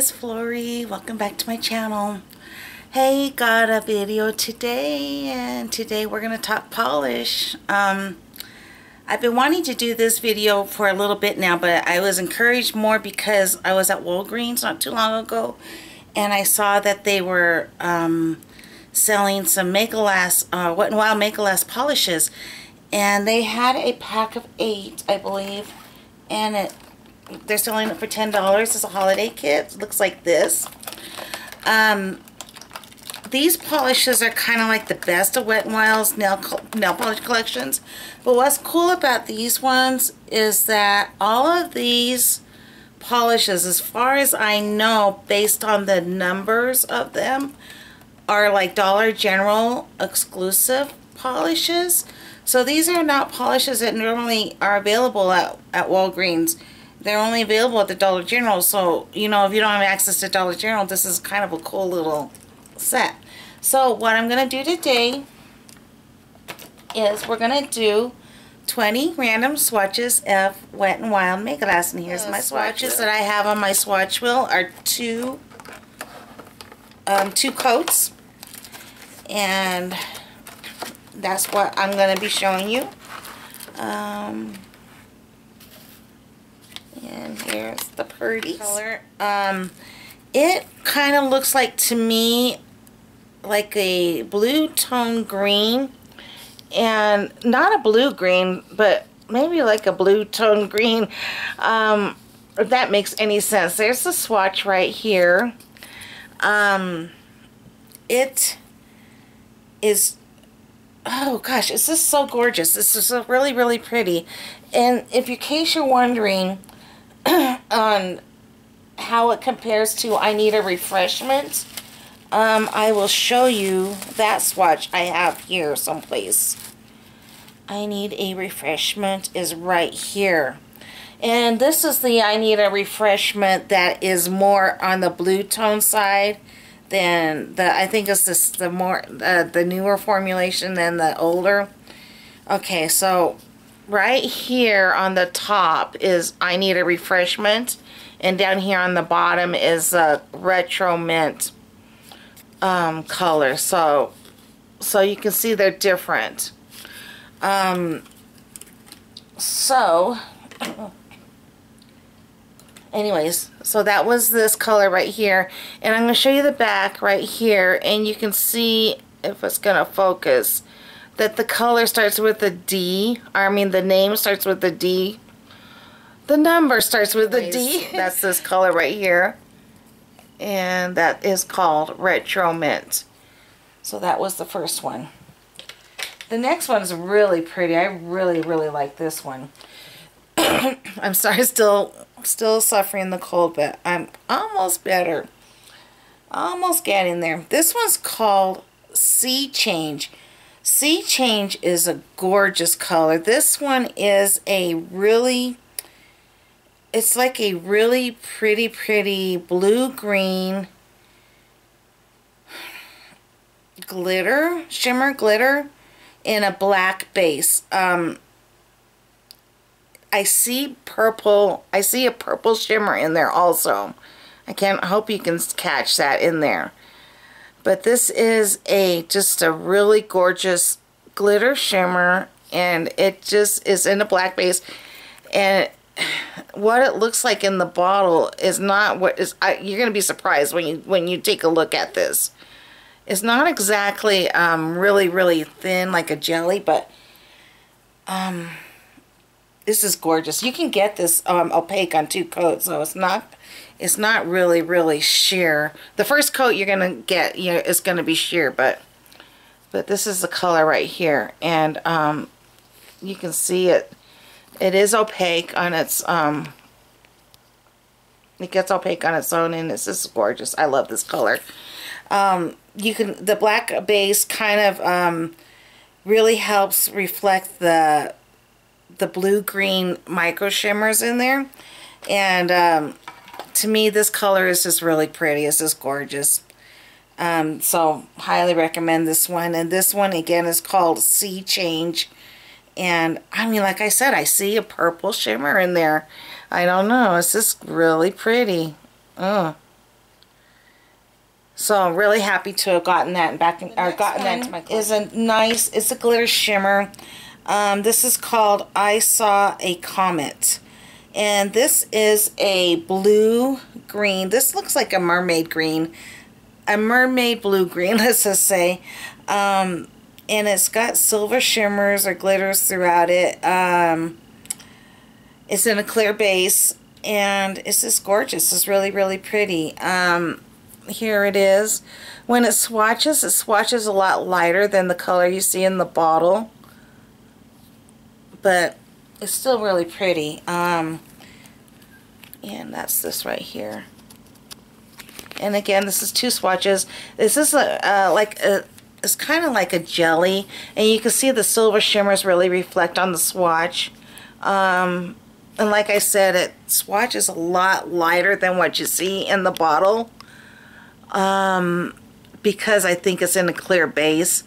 it's Flory. Welcome back to my channel. Hey, got a video today, and today we're gonna talk polish. I've been wanting to do this video for a little bit now, but I was encouraged more because I was at Walgreens not too long ago, and I saw that they were selling some Megalast, Wet'nWild Megalast polishes, and they had a pack of 8, I believe, and they're selling it for $10. It's a holiday kit. It looks like this. These polishes are kind of like the best of Wet n Wild's nail polish collections. But what's cool about these ones is that all of these polishes, as far as I know, based on the numbers of them, are like Dollar General exclusive polishes. So these are not polishes that normally are available at Walgreens. They're only available at the Dollar General, so, you know, if you don't have access to Dollar General, this is kind of a cool little set. So what I'm going to do today is we're going to do 20 random swatches of Wet n Wild Megalast. And here's my swatches that I have on my swatch wheel are two coats. And that's what I'm going to be showing you. And here's the pretty color. It kind of looks like, to me, like a blue tone green, and not a blue green, but maybe like a blue tone green, if that makes any sense. There's the swatch right here. It is, oh gosh, it's just so gorgeous. This is really, really pretty. And if in case you're wondering on how it compares to I Need a Refreshment, I will show you that swatch I have here someplace. I Need a Refreshment is right here. And this is the I Need a Refreshment that is more on the blue tone side than the, I think it's this, the newer formulation than the older. Okay, so right here on the top is I Need a Refreshment, and down here on the bottom is a retro mint color. So you can see they're different. Anyways, so that was this color right here, and I'm going to show you the back right here, and you can see, if it's going to focus, that the color starts with a D. I mean, the name starts with a D. The number starts with a D. That's this color right here. And that is called Retro Mint. So that was the first one. The next one is really pretty. I really, really like this one. I'm sorry, still suffering the cold, but I'm almost better. Almost getting there. This one's called Sea Change. Sea Change is a gorgeous color. This one is a really, it's like a really pretty blue-green glitter, shimmer glitter in a black base. I see purple, I see a purple shimmer in there also. I hope you can catch that in there. But this is just a really gorgeous glitter shimmer, and it just is in a black base. And what it looks like in the bottle is not what is. You're going to be surprised when you take a look at this. It's not exactly really thin like a jelly, but this is gorgeous. You can get this opaque on 2 coats, so it's not really sheer. The first coat you're gonna get, is gonna be sheer, but this is the color right here, and you can see it. It is opaque on its it gets opaque on its own, and it's just gorgeous. I love this color. The black base kind of really helps reflect the blue-green micro shimmers in there, and to me, this color is just really pretty. It's just gorgeous. So, highly recommend this one. And this one, again, is called Sea Change. And, I mean, like I said, I see a purple shimmer in there. I don't know. It's just really pretty. Oh. So I'm really happy to have gotten that back in, or gotten that to my collection. It's a glitter shimmer. This is called I Saw a Comet. And this is a blue green. This looks like a mermaid green. A mermaid blue green, let's just say. And it's got silver shimmers or glitters throughout it. It's in a clear base. And it's just gorgeous. It's really, really pretty. Here it is. When it swatches a lot lighter than the color you see in the bottle. But it's still really pretty. And that's this right here. And again, this is 2 swatches. This is it's kind of like a jelly, and you can see the silver shimmers really reflect on the swatch. And like I said, it swatches a lot lighter than what you see in the bottle, because I think it's in a clear base.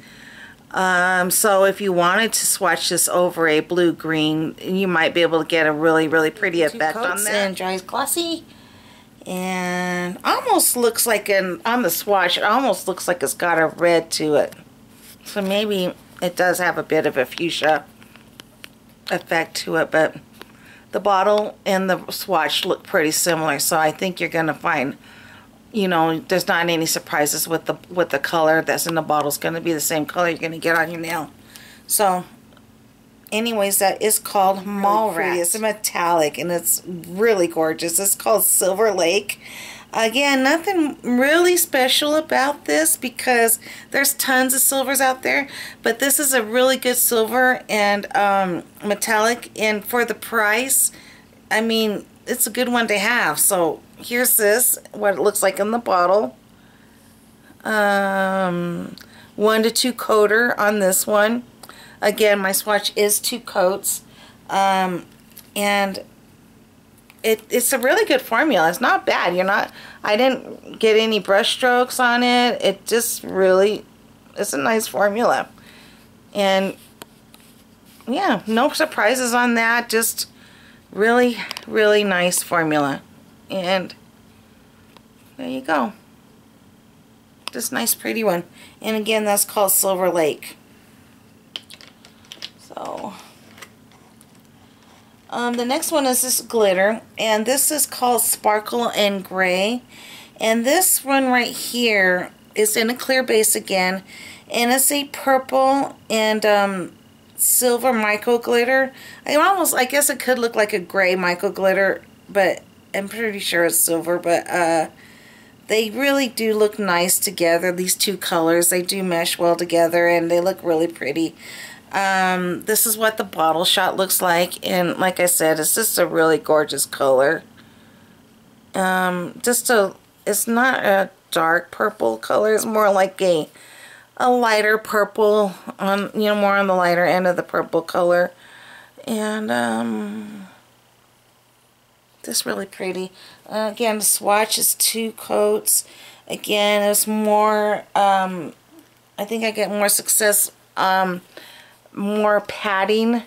So if you wanted to swatch this over a blue-green, you might be able to get a really, really pretty effect on that. And dries glossy. And almost looks like on the swatch, it almost looks like it's got a red to it. So maybe it does have a bit of a fuchsia effect to it, but the bottle and the swatch look pretty similar. So I think you're going to find, you know, there's not any surprises with the color that's in the bottle. It's going to be the same color you're going to get on your nail. So anyways, that is called Mall Rat. It's a metallic and it's really gorgeous. It's called Silver Lake. Again, nothing really special about this because there's tons of silvers out there, but this is a really good silver and metallic, and for the price, I mean, it's a good one to have. So here's this, what it looks like in the bottle. 1 to 2 coater on this one. Again, my swatch is 2 coats, and it's a really good formula. It's not bad. I didn't get any brush strokes on it. It just really, it's a nice formula. And yeah, no surprises on that. Just really, really nice formula. And there you go. Just nice, pretty one. And again, that's called Silver Lake. So, the next one is this glitter, and this is called Sparkle and Gray. And this one right here is in a clear base again, and it's a purple and silver micro glitter. I guess it could look like a gray micro glitter, but I'm pretty sure it's silver. But they really do look nice together. These 2 colors, they do mesh well together, and they look really pretty. This is what the bottle shot looks like, and like I said, it's just a really gorgeous color. It's not a dark purple color, it's more like a lighter purple, on, you know, more on the lighter end of the purple color. And just really pretty. Again, the swatch is 2 coats. Again, it's more, I think I get more success, more patting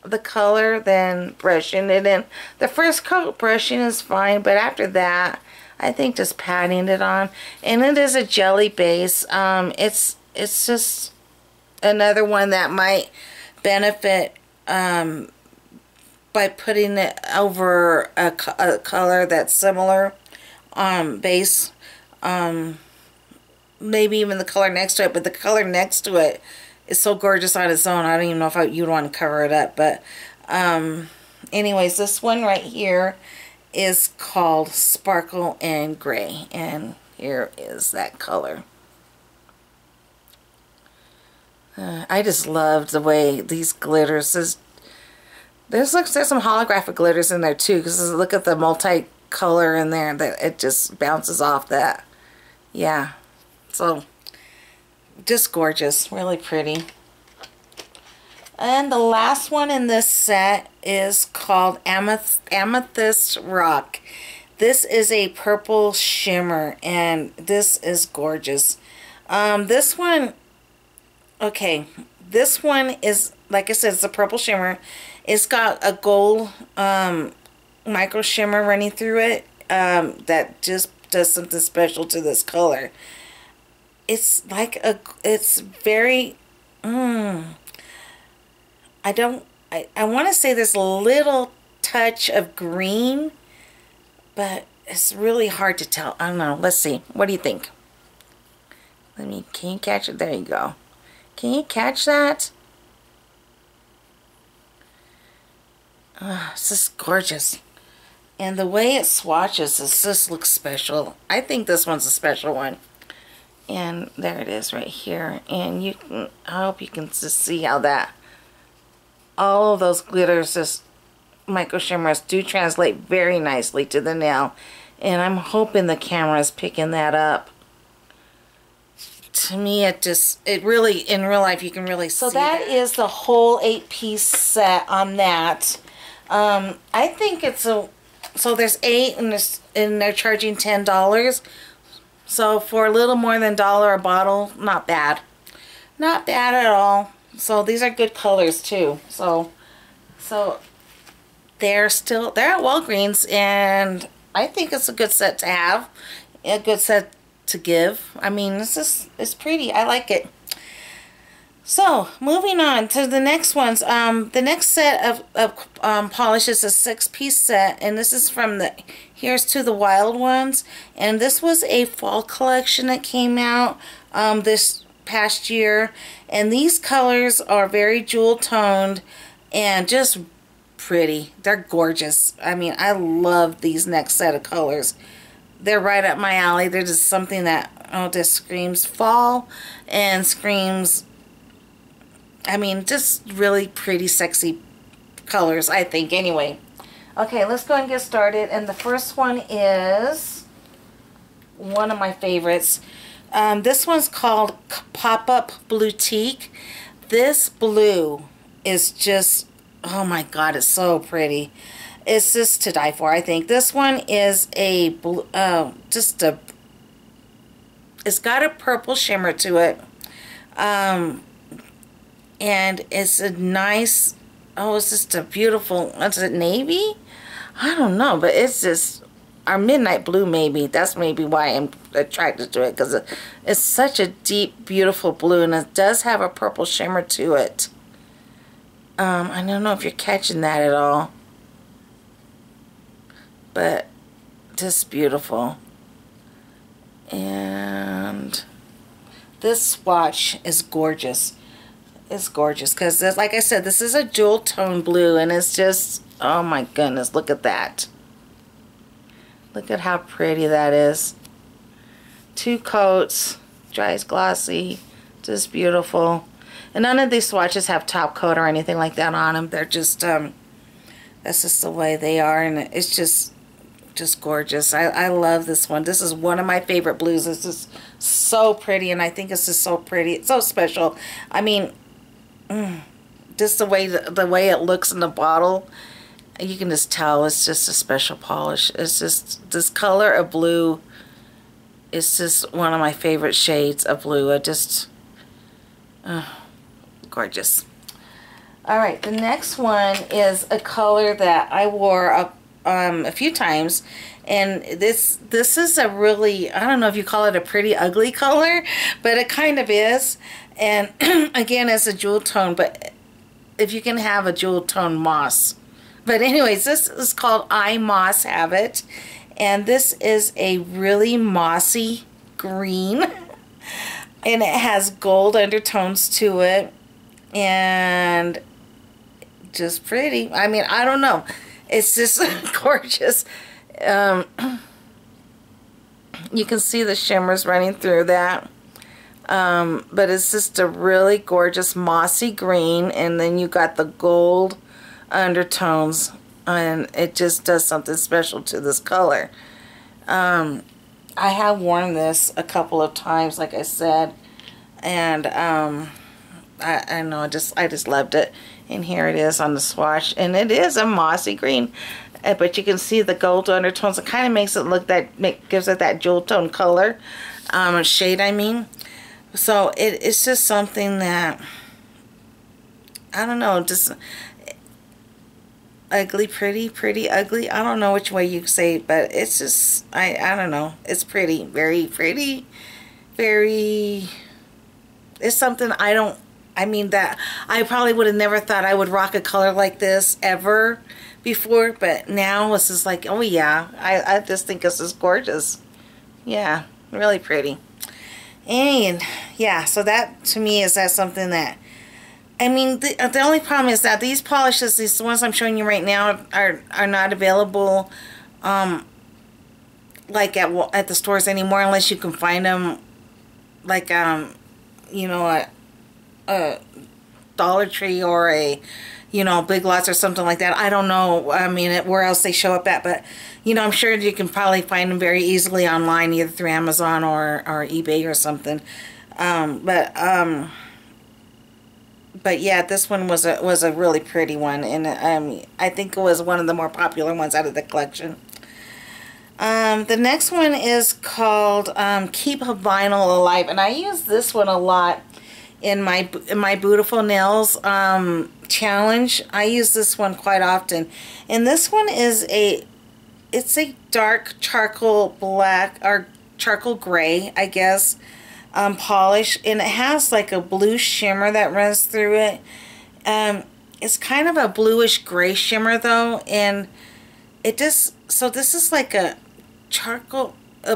the color than brushing it in. The first coat brushing is fine, but after that, I think just patting it on. And it is a jelly base. It's just another one that might benefit by putting it over a color that's similar base. Maybe even the color next to it, but the color next to it is so gorgeous on its own. I don't even know if you'd want to cover it up. But anyways, this one right here is called Sparkle and Gray. And here is that color. I just love the way these glitters. There's some holographic glitters in there too, because look at the multicolor in there. That it just bounces off that. Yeah. So just gorgeous, really pretty. And the last one in this set is called Amethyst Rock. This is a purple shimmer, and this is gorgeous. This one, okay, this one is, like I said, it's a purple shimmer. It's got a gold micro shimmer running through it that just does something special to this color. It's like it's very, I want to say there's a little touch of green, but it's really hard to tell. I don't know. Let's see. What do you think? Can you catch it? There you go. Can you catch that? It's just gorgeous. And the way it swatches, it just looks special. I think this one's a special one. And there it is right here. And you can, I hope you can just see how that, all of those glitters, just micro shimmers, do translate very nicely to the nail. And I'm hoping the camera is picking that up. To me, it really, in real life, you can really see. So that is the whole 8-piece set on that. I think it's a, so there's 8 and they're charging $10. So for a little more than $1 a bottle, not bad. Not bad at all. So these are good colors too. So they're at Walgreens, and I think it's a good set to have. A good set to give. I mean, it's pretty. I like it. So moving on to the next ones. The next set of polish is a 6-piece set, and this is from the Here's to the Wild ones. And this was a fall collection that came out this past year. And these colors are very jewel toned and just pretty. They're gorgeous. I mean, I love these next set of colors. They're right up my alley. They're just something that, oh, just screams fall and screams, I mean, just really pretty, sexy colors, I think, anyway. Okay, let's go and get started. And the first one is one of my favorites. This one's called Pop-Up Bluetique. This blue is just, oh my God, it's so pretty. It's just to die for, I think. This one is a blue, it's got a purple shimmer to it. And it's a nice, oh, it's just a beautiful, is it navy? I don't know, but it's just, our midnight blue maybe. That's maybe why I'm attracted to it, because it's such a deep, beautiful blue, and it does have a purple shimmer to it. I don't know if you're catching that at all, but just beautiful. And this swatch is gorgeous. It's gorgeous because, like I said, this is a jewel tone blue, and it's just, oh my goodness, look at that. Look at how pretty that is. 2 coats, dries glossy, just beautiful. And none of these swatches have top coat or anything like that on them. They're just, that's just the way they are, and it's just gorgeous. I love this one. This is one of my favorite blues. It's just so pretty, and I think it's just so pretty. It's so special. I mean, just the way it looks in the bottle, you can just tell it's just a special polish. It's just, this color of blue is just one of my favorite shades of blue. I just, gorgeous. All right, the next one is a color that I wore a few times, and this is a really, I don't know if you call it a pretty ugly color, but it kind of is. And again, it's a jewel tone, but if you can have a jewel tone moss. But anyways, this is called I Moss Have It, and this is a really mossy green, and it has gold undertones to it, and just pretty. I mean, I don't know. It's just gorgeous. You can see the shimmers running through that. But it's just a really gorgeous mossy green, and then you got the gold undertones, and it just does something special to this color. I have worn this a couple of times, like I said, and I know, I just loved it. And here it is on the swatch, and it is a mossy green, but you can see the gold undertones. It kind of makes it look gives it that jewel tone color, shade, I mean. So it's just something that, I don't know, just, ugly, pretty ugly. I don't know which way you say it, but it's just, I don't know. It's pretty, very pretty, very, it's something I mean that I probably would have never thought I would rock a color like this ever before, but now it's just like, oh yeah, I just think this is gorgeous. Yeah, really pretty. And yeah, so that to me is that something that, I mean, the only problem is that these polishes, these ones I'm showing you right now, are not available like at the stores anymore, unless you can find them like you know, a Dollar Tree or a, you know, Big Lots or something like that. I don't know, I mean, where else they show up at, but you know, I'm sure you can probably find them very easily online, either through Amazon or eBay or something. But yeah, this one was a really pretty one, and I think it was one of the more popular ones out of the collection. The next one is called Keep a Vinyl Alive, and I use this one a lot in my Beautiful Nails challenge. I use this one quite often, and this one is it's a dark charcoal black or charcoal gray, I guess, polish, and it has like a blue shimmer that runs through it. It's kind of a bluish gray shimmer though, and it just, so this is like a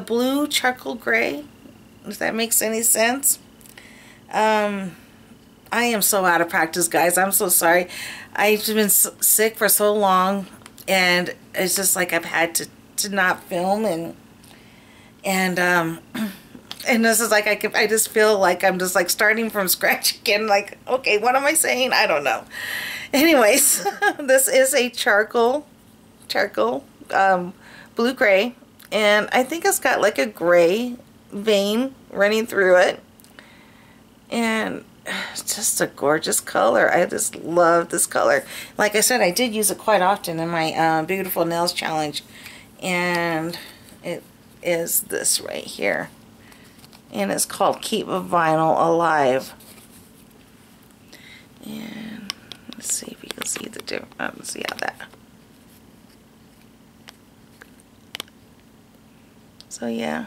blue charcoal gray, if that makes any sense. I am so out of practice, guys. I'm so sorry. I've been sick for so long, and it's just like I've had to not film, and this is like I just feel like I'm just like starting from scratch again. Like, okay, what am I saying? I don't know. Anyways, this is a charcoal blue gray, and I think it's got like a gray vein running through it, and it's just a gorgeous color. I just love this color. Like I said, I did use it quite often in my Beautiful Nails challenge, and it is this right here, and it's called Keep a Vinyl Alive. And let's see if you can see the difference. Let's see how that. So yeah,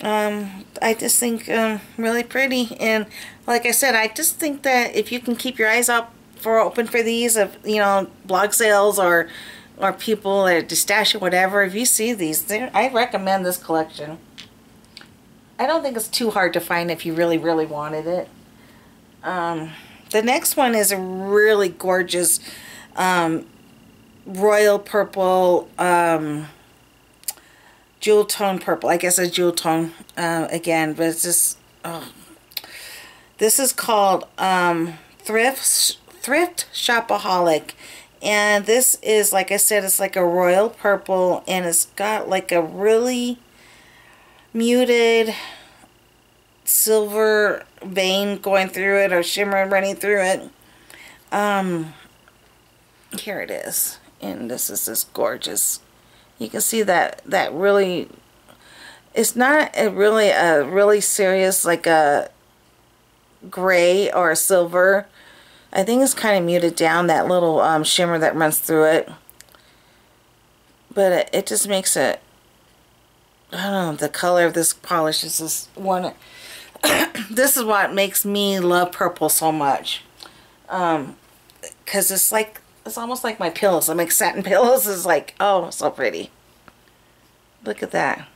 I just think really pretty, and like I said, I just think that if you can keep your eyes open for these, of you know, blog sales or people at Distasha, whatever, if you see these, I recommend this collection. I don't think it's too hard to find if you really wanted it. The next one is a really gorgeous royal purple, jewel tone purple. I guess a jewel tone again, but it's just, oh. This is called Thrift Shopaholic, and this is, like I said, it's like a royal purple, and it's got like a really muted silver vein going through it, or shimmer running through it. Here it is, and this is just gorgeous. You can see that really, it's not a really serious like a gray or a silver. I think it's kind of muted down, that little shimmer that runs through it, but it just makes it, I don't know, the color of this polish is just one. This is what makes me love purple so much, because it's almost like my pillows. I make satin pillows. It's like, oh, so pretty. Look at that.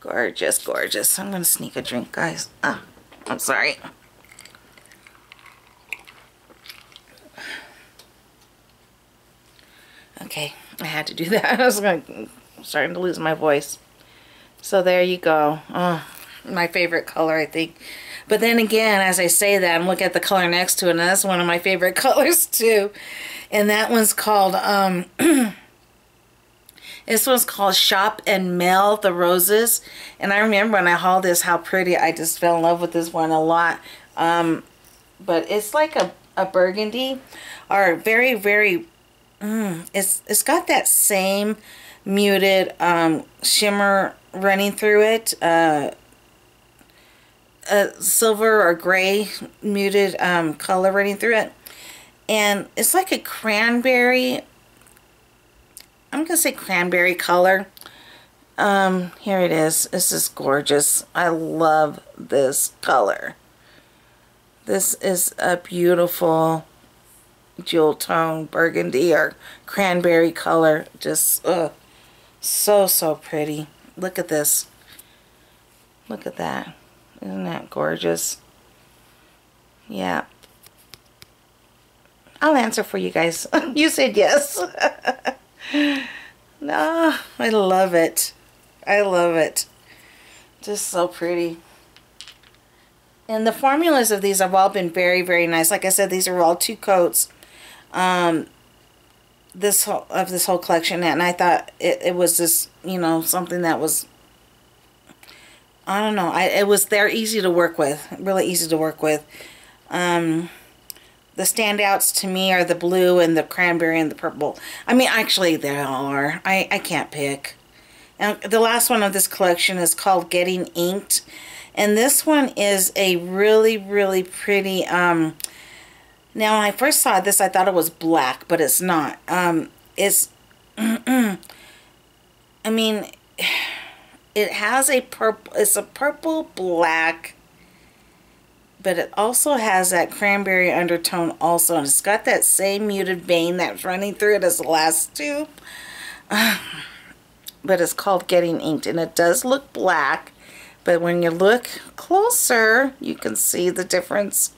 Gorgeous, gorgeous. I'm going to sneak a drink, guys. Ah, I'm sorry. Okay, I had to do that. I'm starting to lose my voice. So there you go. Oh, my favorite color, I think. But then again, as I say that, I'm looking at the color next to it, and that's one of my favorite colors too. And that one's called, this one's called Shop and Mail the Roses. And I remember when I hauled this, how pretty. I just fell in love with this one a lot. But it's like a burgundy, or very, it's got that same muted shimmer running through it. a silver or gray muted color running through it. And it's like a cranberry, I'm going to say cranberry color. Here it is. This is gorgeous. I love this color. This is a beautiful jewel tone burgundy or cranberry color. Just so pretty. Look at this. Look at that. Isn't that gorgeous? Yeah. I'll answer for you guys. You said yes. No, I love it. I love it. Just so pretty. And the formulas of these have all been very, very nice. Like I said, these are all 2 coats. This whole collection, and I thought it was just, you know, something that was, I don't know, they're easy to work with, really easy to work with. The standouts to me are the blue and the cranberry and the purple. I mean, actually they all are. I can't pick. And the last one of this collection is called Getting Inked, and this one is a really, really pretty. Now, when I first saw this, I thought it was black, but it's not. It's, I mean, it has a purple, it's a purple black, but it also has that cranberry undertone also. And it's got that same muted vein that's running through it as the last 2. But it's called Getting Inked, and it does look black, but when you look closer, you can see the difference.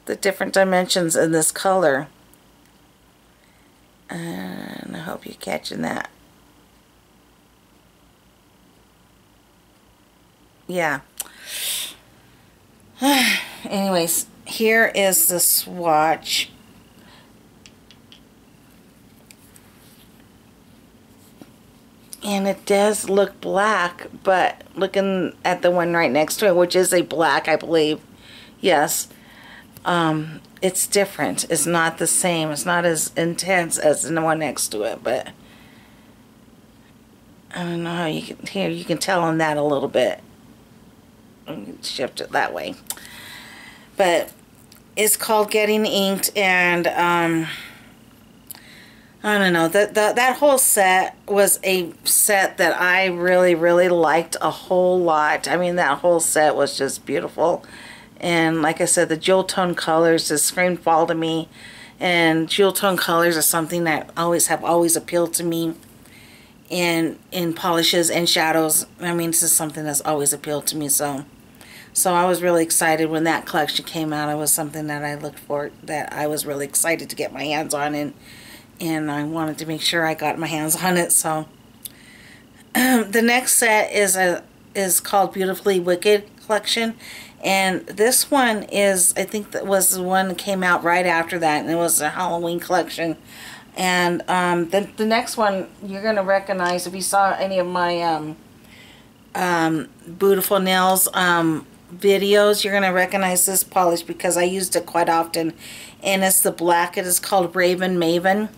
The different dimensions in this color, and I hope you're catching that. Yeah. Anyways, here is the swatch. And it does look black, but looking at the one right next to it, which is a black, I believe, yes, it's different. It's not the same. It's not as intense as the one next to it, but I don't know how you can hear. You can tell on that a little bit. I'm going to shift it that way. But it's called Getting Inked, and I don't know. That whole set was a set that I really, really liked a whole lot. I mean, that whole set was just beautiful. And like I said, the jewel tone colors just screamed fall to me. And jewel tone colors are something that have always appealed to me in polishes and shadows. I mean, this is something that's always appealed to me. So I was really excited when that collection came out. It was something that I looked for, that I was really excited to get my hands on, and I wanted to make sure I got my hands on it. So the next set is called Beautifully Wicked collection. And this one is, I think that was the one that came out right after that, and it was a Halloween collection. And the next one you're going to recognize if you saw any of my Beautiful Nails videos. You're going to recognize this polish because I used it quite often, and it's the black. It is called Raven Maven.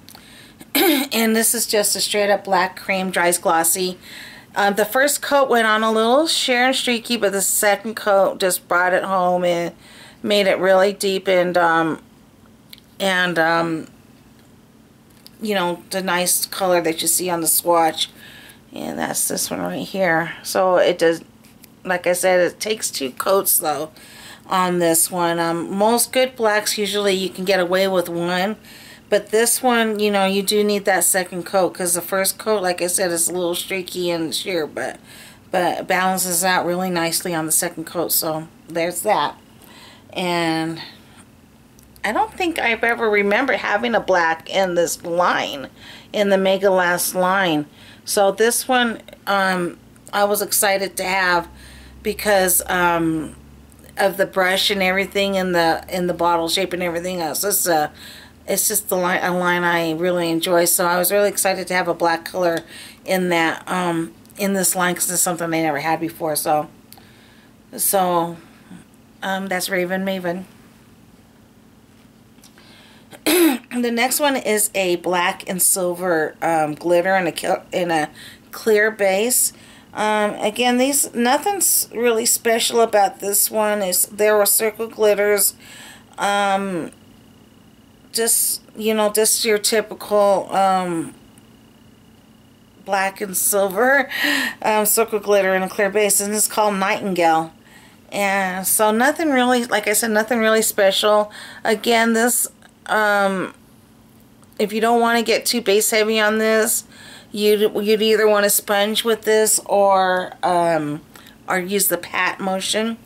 And this is just a straight up black cream dries glossy. The first coat went on a little sheer and streaky, but the second coat just brought it home and made it really deep, and you know, the nice color that you see on the swatch. And that's this one right here. So it does, like I said, it takes 2 coats though on this one. Most good blacks, usually you can get away with 1. But this one, you know, you do need that second coat, because the first coat, like I said, is a little streaky and sheer, but it balances out really nicely on the second coat. So there's that. And I don't think I've ever remembered having a black in this line, in the Megalast line. So this one, I was excited to have because of the brush and everything, in the bottle shape and everything else. It's just a line I really enjoy. So I was really excited to have a black color in that in this line, because it's something I never had before. So that's Raven Maven. The next one is a black and silver glitter in a clear base. Again, nothing's really special about this one. There were circle glitters. Just, you know, just your typical black and silver circle glitter in a clear base, and it's called Nightingale. And so nothing really, like I said, nothing really special. Again, this, if you don't want to get too base heavy on this, you'd either want to sponge with this or use the pat motion.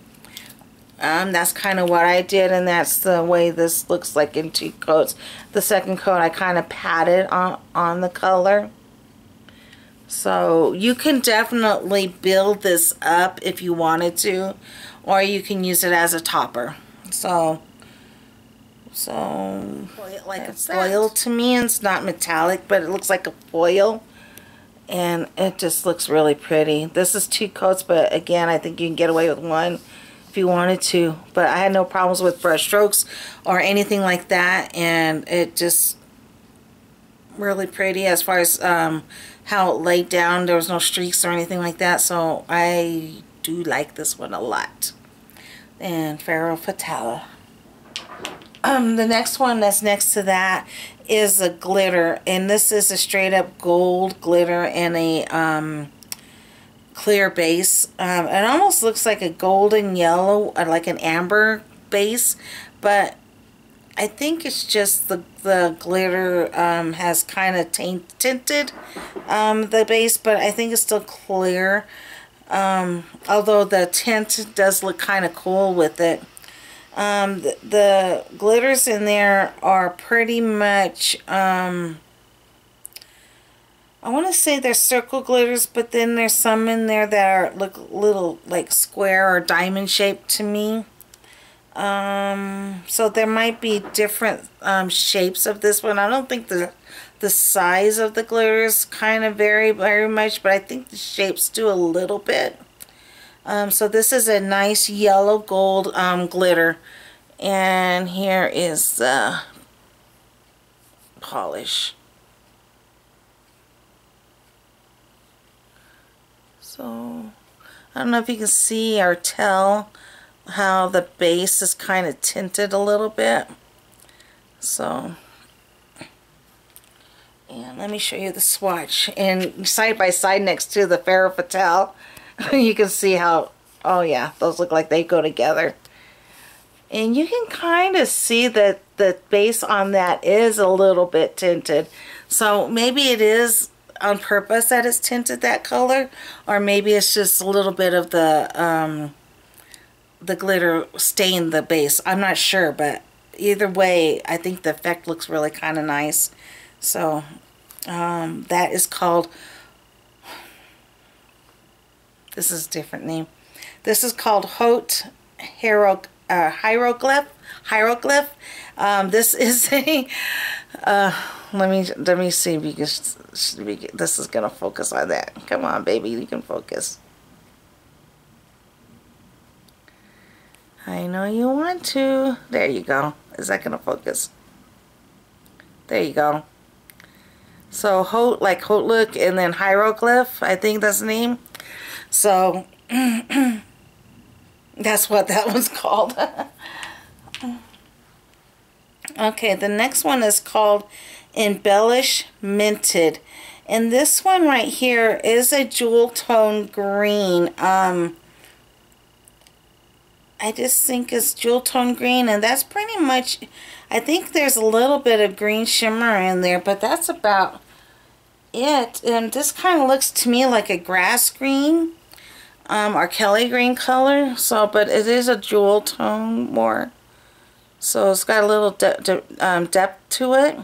That's kind of what I did, and that's the way this looks like in 2 coats. The second coat I kind of patted on the color. So you can definitely build this up if you wanted to, or you can use it as a topper. So like a foil to me. It's not metallic, but it looks like a foil, and it just looks really pretty. This is 2 coats, but again, I think you can get away with 1 if you wanted to. But I had no problems with brush strokes or anything like that, and it just really pretty as far as how it laid down. There was no streaks or anything like that, so I do like this one a lot. And Faro Fatale. The next one that's next to that is a glitter, and this is a straight up gold glitter in a clear base. It almost looks like a golden yellow, or like an amber base, but I think it's just the glitter has kind of tinted the base, but I think it's still clear. Although the tint does look kind of cool with it. The glitters in there are pretty much, I want to say they're circle glitters, but then there's some in there that look a little like square or diamond shaped to me. So there might be different shapes of this one. I don't think the size of the glitters kind of vary very much, but I think the shapes do a little bit. So this is a nice yellow gold glitter, and here is the polish. So I don't know if you can see or tell how the base is kind of tinted a little bit. So, and let me show you the swatch, and side by side next to the Faro Fatale, you can see how, oh yeah, those look like they go together. And you can kind of see that the base on that is a little bit tinted. So maybe it is on purpose that it's tinted that color, or maybe it's just a little bit of the glitter stained the base. I'm not sure, but either way, I think the effect looks really kind of nice. So that is called, this is a different name. This is called Haute Hieroglyph. This is a let me see if you can, this is gonna focus on that. Come on, baby, you can focus. I know you want to. There you go. Is that gonna focus? There you go. So Haute, like Haute look, and then Hieroglyph, I think that's the name. So that's what that one's called. Okay, the next one is called Embellish Minted, and this one right here is a jewel tone green. I just think it's jewel tone green, and that's pretty much, I think there's a little bit of green shimmer in there, but that's about it. And this kind of looks to me like a grass green or Kelly green color. So, but it is a jewel tone more, so it's got a little depth to it.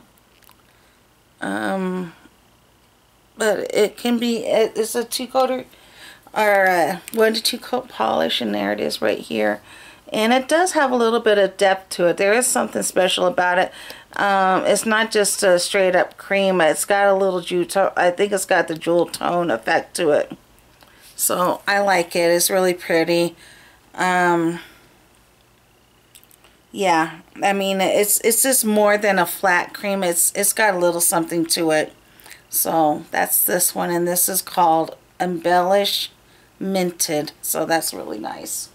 But it can be, it's a 2-coat or a 1 to 2 coat polish, and there it is right here. And it does have a little bit of depth to it. There is something special about it. It's not just a straight up cream. It's got a little jewel tone. I think it's got the jewel tone effect to it. So I like it. It's really pretty. Yeah, I mean, it's just more than a flat cream. It's got a little something to it. So that's this one, and this is called Embellish minted, so that's really nice.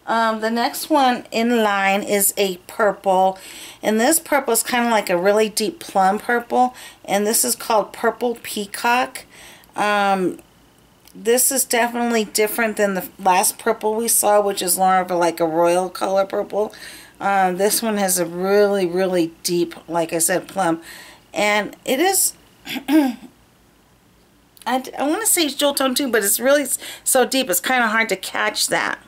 The next one in line is a purple, and this purple is kind of like a really deep plum purple, and this is called Purple Peacock. This is definitely different than the last purple we saw, which is more of like a royal color purple. This one has a really, really deep, like I said, plum, and it is I want to say jewel tone too, but it's really so deep it's kind of hard to catch that.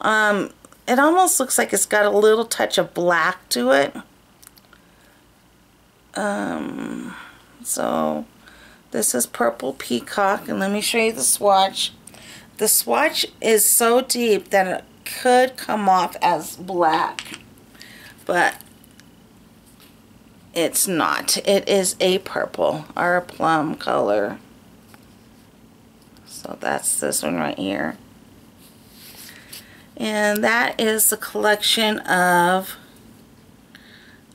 It almost looks like it's got a little touch of black to it. So this is Purple Peacock, and let me show you the swatch. The swatch is so deep that it could come off as black, but it's not. It is a purple or a plum color. So that's this one right here. And that is the collection of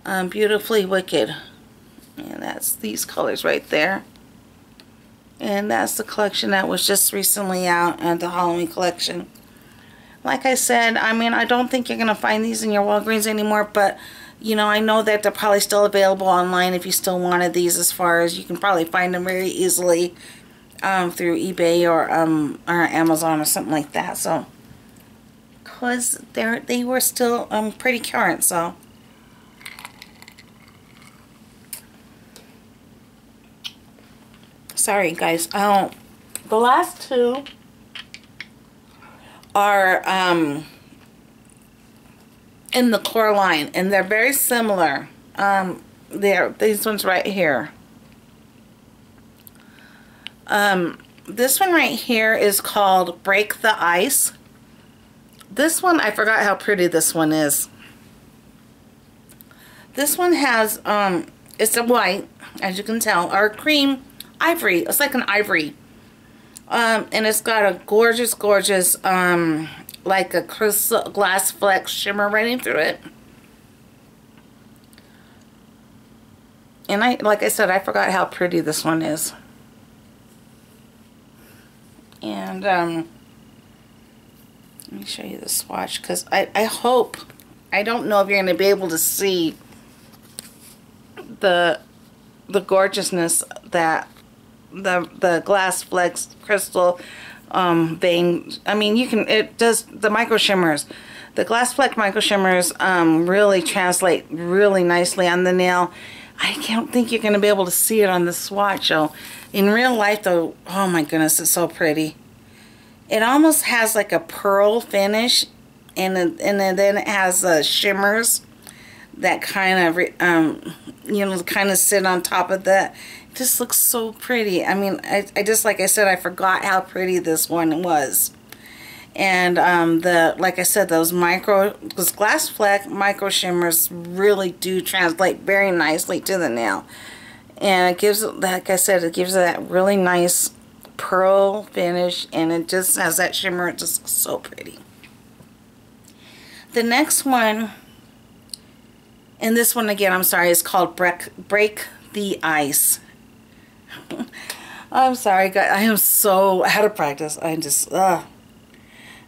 Beautifully Wicked. And that's these colors right there. And that's the collection that was just recently out at the Halloween collection. Like I said, I mean, I don't think you're going to find these in your Walgreens anymore, but, you know, I know that they're probably still available online if you still wanted these, as far as you can probably find them very easily through eBay or Amazon or something like that. So, because they were still pretty current, so. Sorry guys, the last two are in the core line, and they're very similar. These ones right here. This one right here is called Break the Ice. This one, I forgot how pretty this one is. This one has, it's a white, as you can tell, or cream ivory. It's like an ivory. And it's got a gorgeous, gorgeous, like a crystal glass flex shimmer running through it. And like I said, I forgot how pretty this one is. And, let me show you the swatch, because I hope, I don't know if you're going to be able to see the gorgeousness that the glass flex crystal vein, I mean, you can, it does, the micro shimmers, the glass flex micro shimmers really translate really nicely on the nail. I don't think you're going to be able to see it on the swatch, though. In real life, though, oh my goodness, it's so pretty. It almost has like a pearl finish, and then it has shimmers that kind of, you know, kind of sit on top of that. It just looks so pretty. I mean, I just, like I said, I forgot how pretty this one was. And like I said, those glass fleck micro shimmers really do translate very nicely to the nail. And it gives, like I said, it gives it that really nice pearl finish, and it just has that shimmer. It just looks so pretty. The next one, and this one again, I'm sorry, is called Break the Ice. I'm sorry guys, I am so out of practice. I just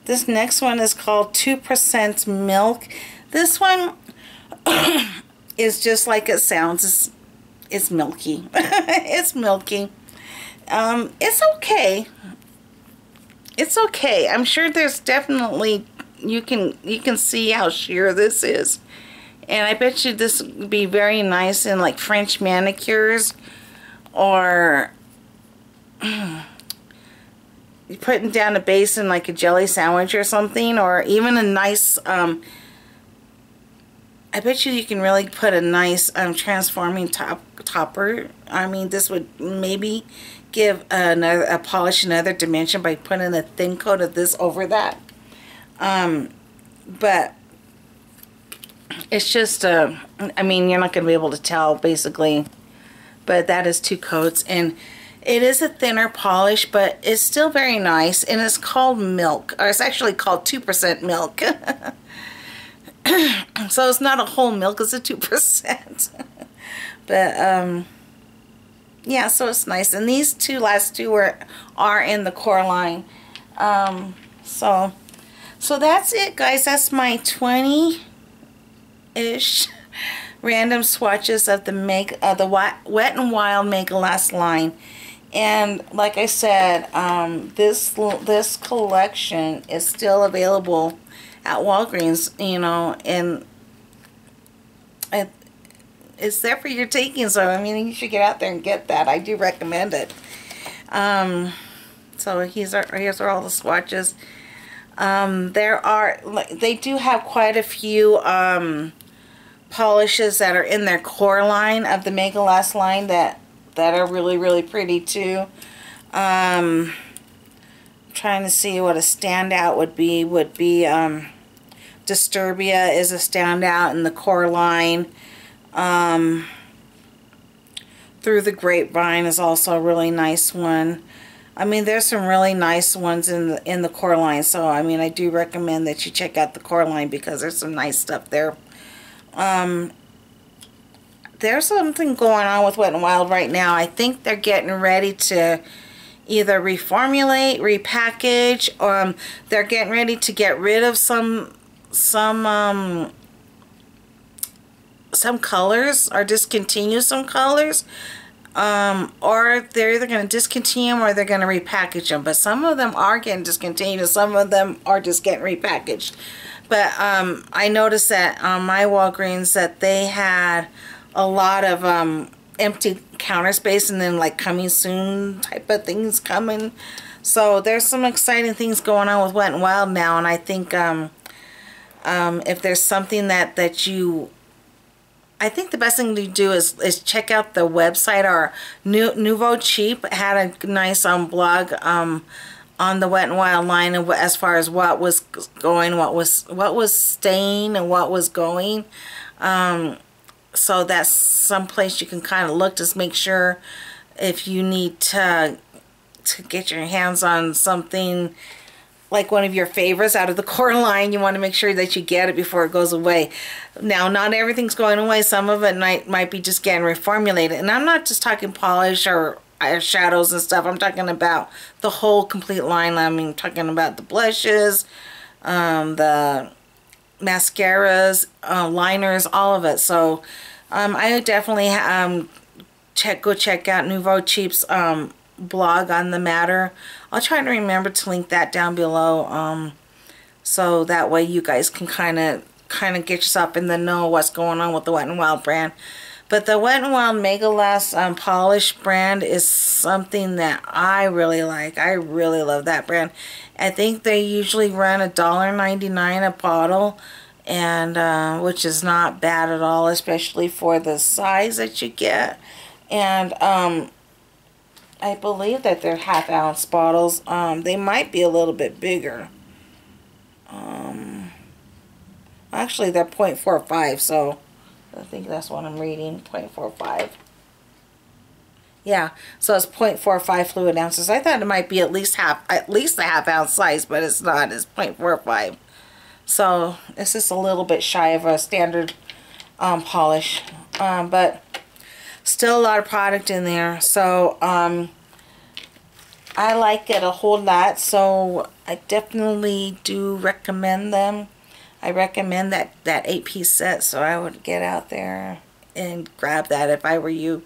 This next one is called 2% Milk. This one is just like it sounds. It's milky. It's milky. It's okay. It's okay. I'm sure there's definitely, you can see how sheer this is. And I bet you this would be very nice in like French manicures, or putting down a base in like a jelly sandwich or something, or even a nice, I bet you can really put a nice transforming topper. I mean, this would maybe give a polish another dimension by putting a thin coat of this over that. But it's just, I mean, you're not going to be able to tell basically, but that is 2 coats, and it is a thinner polish, but it's still very nice, and it's called Milk, or it's actually called 2% Milk. So it's not a whole milk, it's a 2%. But, yeah, so it's nice. And these last two are in the core line. So that's it, guys. That's my 20-ish random swatches of the Wet n Wild Megalast line. And like I said, this collection is still available at Walgreens, you know, and it's there for your taking. So I mean, you should get out there and get that. I do recommend it. So here's are all the swatches. They do have quite a few polishes that are in their core line of the Megalast line that are really pretty too. Trying to see what a standout would be. Disturbia is a standout in the core line. Through the Grapevine is also a really nice one. I mean, there's some really nice ones in the core line. So I mean, I do recommend that you check out the core line because there's some nice stuff there. There's something going on with Wet n Wild right now. I think they're getting ready to either reformulate, repackage, or they're getting ready to get rid of some colors or discontinue some colors. Or they're either going to discontinue them or they're going to repackage them. But some of them are getting discontinued and some of them are just getting repackaged. But I noticed that on my Walgreens that they had a lot of empty counter space and then like coming soon type of things coming. So there's some exciting things going on with Wet n Wild now. And I think if there's something that you... I think the best thing to do is check out the website. Or Nouveaucheaps had a nice blog on the Wet n Wild line, and as far as what was going, what was staying, and what was going. So that's some place you can kind of look to make sure if you need to get your hands on something like one of your favorites out of the core line. You want to make sure that you get it before it goes away. Now, not everything's going away. Some of it might be just getting reformulated. And I'm not just talking polish or shadows and stuff. I'm talking about the whole complete line. I mean, talking about the blushes, the mascaras, liners, all of it. So I would definitely go check out Nouveaucheaps' blog on the matter. I'll try to remember to link that down below, so that way you guys can kind of get yourself in the know what's going on with the Wet n Wild brand. But the Wet n Wild Megalast polish brand is something that I really like. I really love that brand. I think they usually run $1.99 a bottle, and which is not bad at all, especially for the size that you get. And I believe that they're half-ounce bottles. They might be a little bit bigger. Actually, they're 0.45, so I think that's what I'm reading, 0.45. Yeah, so it's 0.45 fluid ounces. I thought it might be at least the half-ounce size, but it's not. It's 0.45. So it's just a little bit shy of a standard polish, but still a lot of product in there. So I like it a whole lot, so I definitely do recommend them. I recommend that 8-piece set, so I would get out there and grab that if I were you.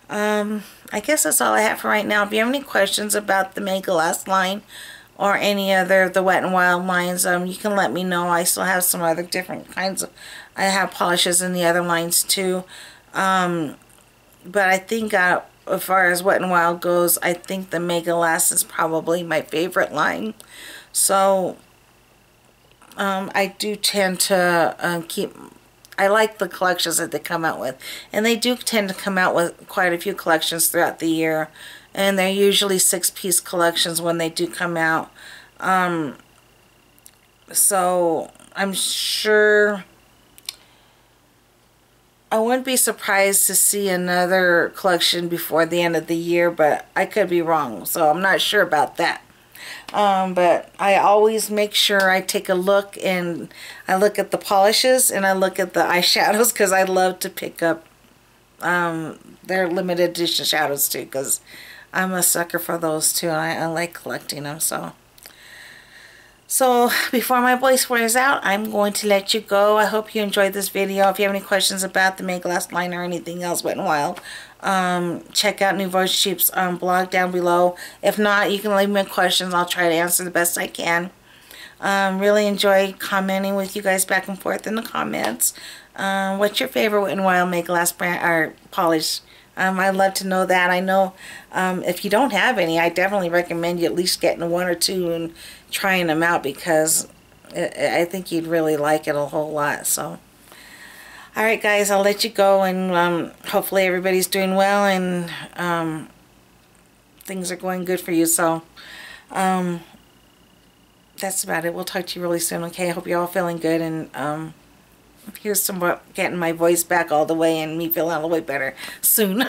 I guess that's all I have for right now. If you have any questions about the Megalast line or any other the Wet n Wild lines, you can let me know. I still have some other different kinds of... I have polishes in the other lines too. But I think as far as Wet n Wild goes, I think the Megalast is probably my favorite line. So I do tend to I like the collections that they come out with. And they do tend to come out with quite a few collections throughout the year. And they're usually 6-piece collections when they do come out. So I'm sure... I wouldn't be surprised to see another collection before the end of the year, but I could be wrong, so I'm not sure about that. But I always make sure I take a look, and I look at the polishes and I look at the eyeshadows, because I love to pick up their limited edition shadows too, because I'm a sucker for those too. I like collecting them. So So before my voice wears out, I'm going to let you go. I hope you enjoyed this video. If you have any questions about the Megalast line or anything else Wet n Wild, check out Nouveaucheaps blog down below. If not, you can leave me questions. I'll try to answer the best I can. Really enjoy commenting with you guys back and forth in the comments. What's your favorite Wet n Wild Megalast brand or polish? I'd love to know that. I know if you don't have any, I definitely recommend you at least getting one or two and trying them out, because I think you'd really like it a whole lot. So, alright guys, I'll let you go, and hopefully everybody's doing well and things are going good for you. So, that's about it. We'll talk to you really soon, okay? I hope you're all feeling good, and here's some getting my voice back all the way and me feeling all the way better soon.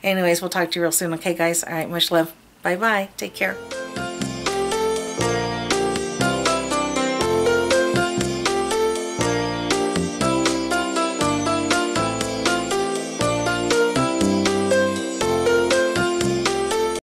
Anyways, we'll talk to you real soon, okay guys? Alright, much love. Bye-bye. Take care.